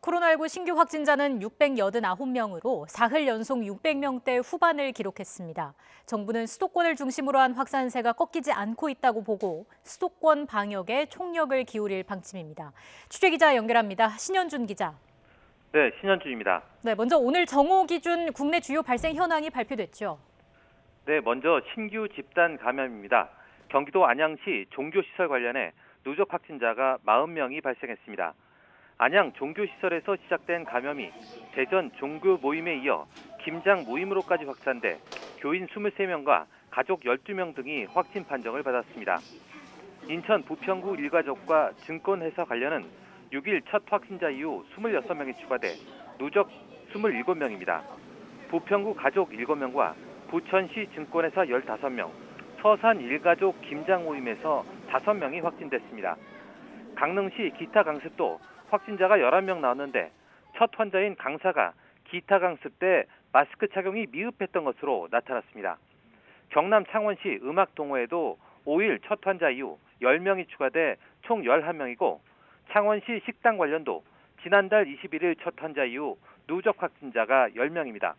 코로나19 신규 확진자는 689명으로 사흘 연속 600명대 후반을 기록했습니다. 정부는 수도권을 중심으로 한 확산세가 꺾이지 않고 있다고 보고 수도권 방역에 총력을 기울일 방침입니다. 취재기자 연결합니다. 신현준 기자. 네, 신현준입니다. 네, 먼저 오늘 정오 기준 국내 주요 발생 현황이 발표됐죠. 네, 먼저 신규 집단 감염입니다. 경기도 안양시 종교시설 관련해 누적 확진자가 40명이 발생했습니다. 안양 종교시설에서 시작된 감염이 대전 종교 모임에 이어 김장 모임으로까지 확산돼 교인 23명과 가족 12명 등이 확진 판정을 받았습니다. 인천 부평구 일가족과 증권회사 관련은 6일 첫 확진자 이후 26명이 추가돼 누적 27명입니다. 부평구 가족 7명과 부천시 증권회사 15명, 서산 일가족 김장 모임에서 5명이 확진됐습니다. 강릉시 기타 강습도 확진자가 11명 나왔는데 첫 환자인 강사가 기타 강습 때 마스크 착용이 미흡했던 것으로 나타났습니다. 경남 창원시 음악 동호회도 5일 첫 환자 이후 10명이 추가돼 총 11명이고 창원시 식당 관련도 지난달 21일 첫 환자 이후 누적 확진자가 10명입니다.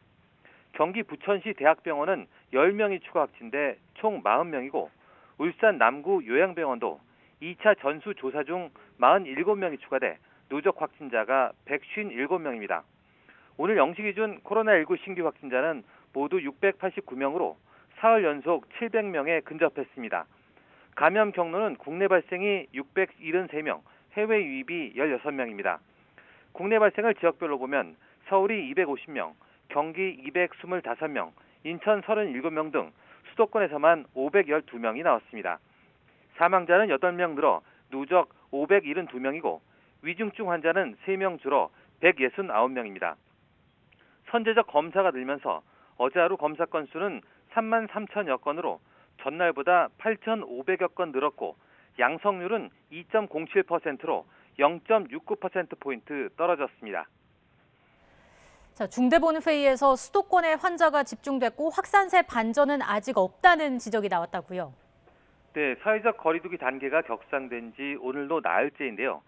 경기 부천시 대학병원은 10명이 추가 확진돼 총 40명이고 울산 남구 요양병원도 2차 전수 조사 중 47명이 추가돼 누적 확진자가 157명입니다. 오늘 0시 기준 코로나19 신규 확진자는 모두 689명으로 사흘 연속 700명에 근접했습니다. 감염 경로는 국내 발생이 673명, 해외 유입이 16명입니다. 국내 발생을 지역별로 보면 서울이 250명, 경기 225명, 인천 37명 등 수도권에서만 512명이 나왔습니다. 사망자는 8명 늘어 누적 572명이고 위중증 환자는 3명 줄어 169명입니다. 선제적 검사가 늘면서 어제 하루 검사 건수는 3만 3천여 건으로 전날보다 8,500여 건 늘었고 양성률은 2.07%로 0.69%포인트 떨어졌습니다. 자, 중대본 회의에서 수도권에 환자가 집중됐고 확산세 반전은 아직 없다는 지적이 나왔다고요. 네, 사회적 거리두기 단계가 격상된 지 오늘로 나흘째인데요.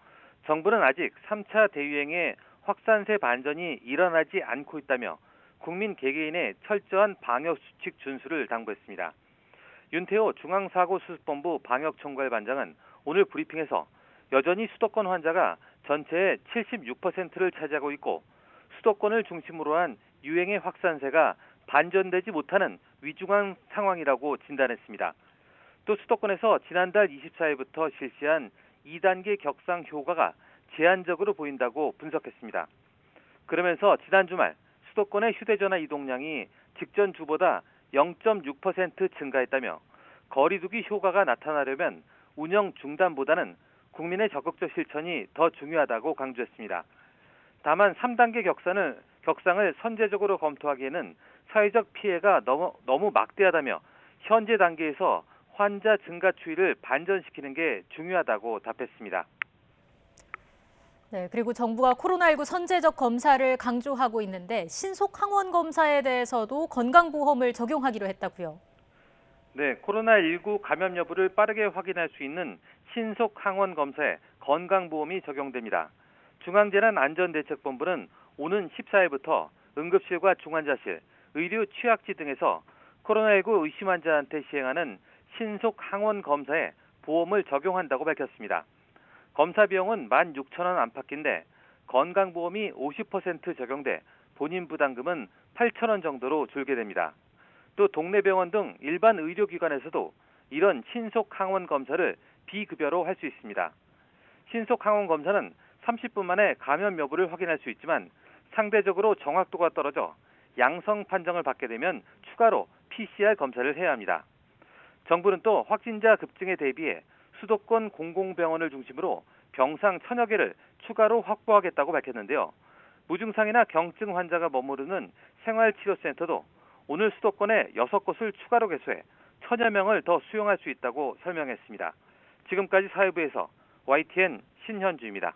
정부는 아직 3차 대유행의 확산세 반전이 일어나지 않고 있다며 국민 개개인의 철저한 방역수칙 준수를 당부했습니다. 윤태호 중앙사고수습본부 방역총괄반장은 오늘 브리핑에서 여전히 수도권 환자가 전체의 76%를 차지하고 있고 수도권을 중심으로 한 유행의 확산세가 반전되지 못하는 위중한 상황이라고 진단했습니다. 또 수도권에서 지난달 24일부터 실시한 2단계 격상 효과가 제한적으로 보인다고 분석했습니다. 그러면서 지난 주말 수도권의 휴대전화 이동량이 직전 주보다 0.6% 증가했다며 거리두기 효과가 나타나려면 운영 중단보다는 국민의 적극적 실천이 더 중요하다고 강조했습니다. 다만 3단계 격상을 선제적으로 검토하기에는 사회적 피해가 너무 막대하다며 현재 단계에서 환자 증가 추이를 반전시키는 게 중요하다고 답했습니다. 네, 그리고 정부가 코로나19 선제적 검사를 강조하고 있는데 신속 항원 검사에 대해서도 건강보험을 적용하기로 했다고요. 네, 코로나19 감염 여부를 빠르게 확인할 수 있는 신속 항원 검사에 건강보험이 적용됩니다. 중앙재난안전대책본부는 오는 14일부터 응급실과 중환자실, 의료 취약지 등에서 코로나19 의심 환자한테 시행하는 신속 항원 검사에 보험을 적용한다고 밝혔습니다. 검사 비용은 16,000원 안팎인데 건강보험이 50% 적용돼 본인 부담금은 8,000원 정도로 줄게 됩니다. 또 동네 병원 등 일반 의료기관에서도 이런 신속 항원 검사를 비급여로 할 수 있습니다. 신속 항원 검사는 30분 만에 감염 여부를 확인할 수 있지만 상대적으로 정확도가 떨어져 양성 판정을 받게 되면 추가로 PCR 검사를 해야 합니다. 정부는 또 확진자 급증에 대비해 수도권 공공병원을 중심으로 병상 1,000여 개를 추가로 확보하겠다고 밝혔는데요. 무증상이나 경증 환자가 머무르는 생활치료센터도 오늘 수도권에 6곳을 추가로 개소해 1,000여 명을 더 수용할 수 있다고 설명했습니다. 지금까지 사회부에서 YTN 신현주입니다.